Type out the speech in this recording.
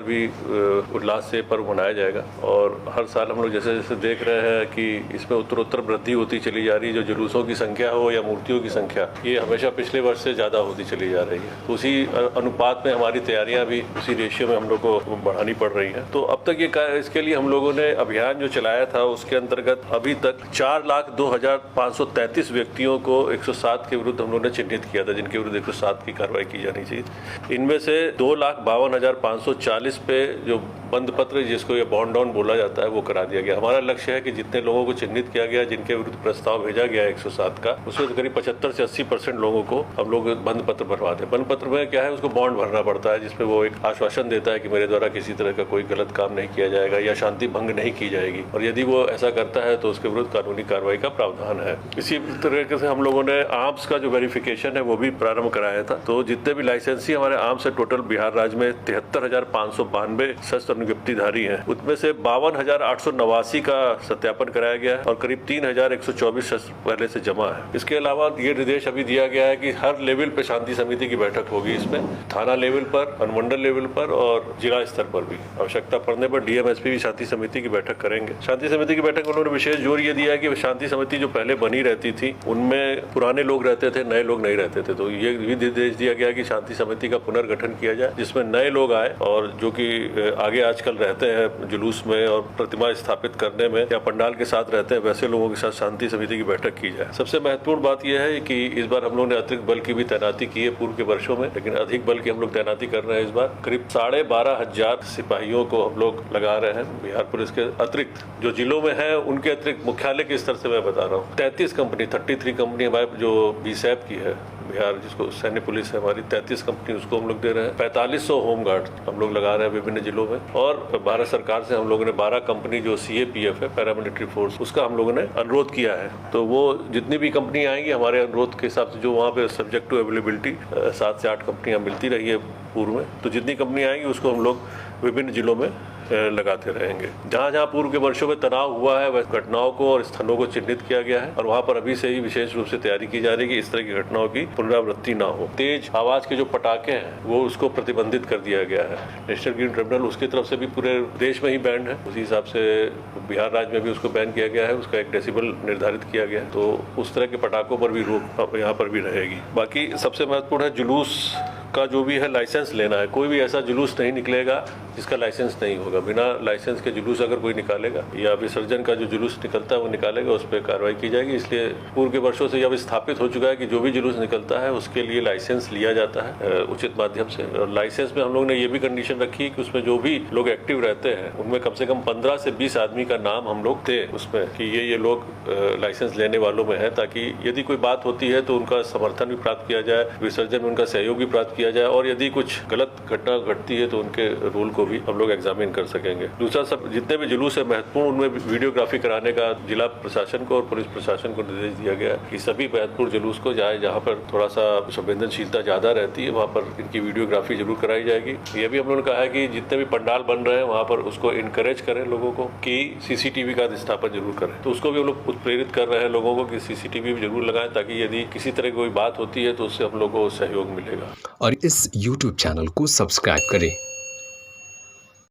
बार भी उल्लास से पर्व मनाया जाएगा। और हर साल हम लोग जैसे जैसे देख रहे हैं कि इसमें उत्तरोत्तर वृद्धि होती चली जा रही है, जो जुलूसों की संख्या हो या मूर्तियों की संख्या, ये हमेशा पिछले वर्ष से ज़्यादा होती चली जा रही है। तो उसी अनुपात में हमारी तैयारियां भी उसी रेशियो में हम लोग को बढ़ानी पड़ रही हैं। तो अब तक इसके लिए हम लोगों ने अभियान जो चलाया था उसके अंतर्गत अभी तक 4,02,533 व्यक्तियों को 107 के विरुद्ध हम लोगों ने चिन्हित किया था, जिनके विरुद्ध 107 की कार्रवाई की जानी चाहिए। इनमें से 2,52,540 पे जो बंद पत्र, जिसको ये बॉन्ड डाउन बोला जाता है, वो करा दिया गया। हमारा लक्ष्य है कि जितने लोगों को चिन्हित किया गया, जिनके विरुद्ध प्रस्ताव भेजा गया 107 का, उसमें तो करीब 75 से 80% लोगों को हम लोग बंद पत्र भरवा दें। बंद पत्र में क्या है, उसको बॉन्ड भरना पड़ता है, जिसमें वो एक आश्वासन देता है कि मेरे द्वारा किसी तरह का कोई गलत काम नहीं किया जाएगा या शांति भंग नहीं की जाएगी, और यदि वो ऐसा करता है तो उसके विरुद्ध कानूनी कार्रवाई का प्रावधान है। इसी तरीके से हम लोगों ने आर्म्स का जो वेरिफिकेशन है वो भी प्रारंभ कराया था। तो जितने भी लाइसेंसी हमारे आर्म्स से टोटल बिहार राज्य में 73,592 शस्त्र अनुज्ञप्तिधारी हैं, उसमें से 52,889 का सत्यापन कराया गया है और करीब 3,124 शस्त्र पहले से जमा है। इसके अलावा ये निर्देश अभी दिया गया है कि हर लेवल पे शांति समिति की बैठक होगी। इसमें थाना लेवल पर, अनुमंडल लेवल पर और जिला स्तर पर भी आवश्यकता पड़ने पर डीएमएसपी भी शांति समिति की बैठक करेंगे। शांति समिति की बैठक में उन्होंने विशेष जोर ये दिया है कि शांति समिति जो पहले बनी रहती थी उनमें पुराने लोग रहते थे, नए लोग नहीं रहते थे। तो ये भी निर्देश दिया गया कि शांति समिति का पुनर्गठन किया जाए, जिसमें नए लोग आए और जो कि आगे आजकल रहते हैं जुलूस में और प्रतिमा स्थापित करने में या पंडाल के साथ रहते हैं, वैसे लोगों के साथ शांति समिति की बैठक की जाए। सबसे महत्वपूर्ण बात यह है कि इस बार हम लोग ने अतिरिक्त बल की भी तैनाती की है पूर्व के वर्षों में, लेकिन अधिक बल की हम लोग तैनाती कर रहे हैं। इस बार करीब 12,500 सिपाहियों को हम लोग लगा रहे हैं बिहार पुलिस के अतिरिक्त, जो जिलों में है उनके अतिरिक्त मुख्यालय के स्तर से मैं बता रहा हूँ। 33 कंपनी हमारे जो बीसैप की है बिहार, जिसको सैन्य पुलिस है हमारी, 33 कंपनी उसको हम लोग दे रहे हैं। 4500 होमगार्ड हम लोग लगा रहे हैं विभिन्न जिलों में, और भारत सरकार से हम लोगों ने 12 कंपनी जो CAPF है, पैरामिलिट्री फोर्स, उसका हम लोगों ने अनुरोध किया है। तो वो जितनी भी कंपनी आएंगी हमारे अनुरोध के हिसाब से, जो वहाँ पे सब्जेक्ट टू अवेलेबिलिटी 7 से 8 कंपनियाँ मिलती रही है पूर्व में, तो जितनी कंपनी आएंगी उसको हम लोग विभिन्न जिलों में लगाते रहेंगे। जहाँ जहाँ पूर्व के वर्षों में तनाव हुआ है वह घटनाओं को और स्थानों को चिन्हित किया गया है, और वहाँ पर अभी से ही विशेष रूप से तैयारी की जा रही है कि इस तरह की घटनाओं की पुनरावृत्ति ना हो। तेज आवाज के जो पटाखे हैं वो उसको प्रतिबंधित कर दिया गया है। नेशनल ग्रीन ट्रिब्यूनल उसकी तरफ से भी पूरे देश में ही बैन है, उसी हिसाब से बिहार राज्य में भी उसको बैन किया गया है, उसका एक डेसिबल निर्धारित किया गया है। तो उस तरह के पटाखों पर भी रोक यहाँ पर भी रहेगी। बाकी सबसे महत्वपूर्ण है जुलूस का जो भी है लाइसेंस लेना है। कोई भी ऐसा जुलूस नहीं निकलेगा जिसका लाइसेंस नहीं होगा। बिना लाइसेंस के जुलूस अगर कोई निकालेगा या विसर्जन का जो जुलूस निकलता है वो निकालेगा, उस पर कार्रवाई की जाएगी। इसलिए पूर्व के वर्षों से अब स्थापित हो चुका है कि जो भी जुलूस निकलता है उसके लिए लाइसेंस लिया जाता है उचित माध्यम से। और लाइसेंस में हम लोग ने ये भी कंडीशन रखी कि उसमें जो भी लोग एक्टिव रहते हैं उनमें कम से कम 15 से 20 आदमी का नाम हम लोग थे उसमें कि ये लोग लाइसेंस लेने वालों में है, ताकि यदि कोई बात होती है तो उनका समर्थन भी प्राप्त किया जाए, विसर्जन में उनका सहयोग भी प्राप्त किया जाए, और यदि कुछ गलत घटना घटती है तो उनके रूल को भी हम लोग एग्जामिन कर सकेंगे। दूसरा, सब जितने भी जुलूस है महत्वपूर्ण, उनमें वीडियोग्राफी कराने का जिला प्रशासन को और पुलिस प्रशासन को निर्देश दिया गया है कि सभी महत्वपूर्ण जुलूस को जहाँ पर थोड़ा सा संवेदनशीलता ज्यादा रहती है वहाँ पर इनकी वीडियोग्राफी जरूर कराई जाएगी। ये भी हम लोगों ने कहा है कि जितने भी पंडाल बन रहे हैं वहाँ पर उसको इनकरेज करें लोगों को कि CCTV का स्थापन जरूर करें। तो उसको भी हम लोग उत्प्रेरित कर रहे हैं लोगों को कि CCTV भी जरूर लगाएं, ताकि यदि किसी तरह की कोई बात होती है तो उससे हम लोग को सहयोग मिलेगा। और इस YouTube चैनल को सब्सक्राइब करें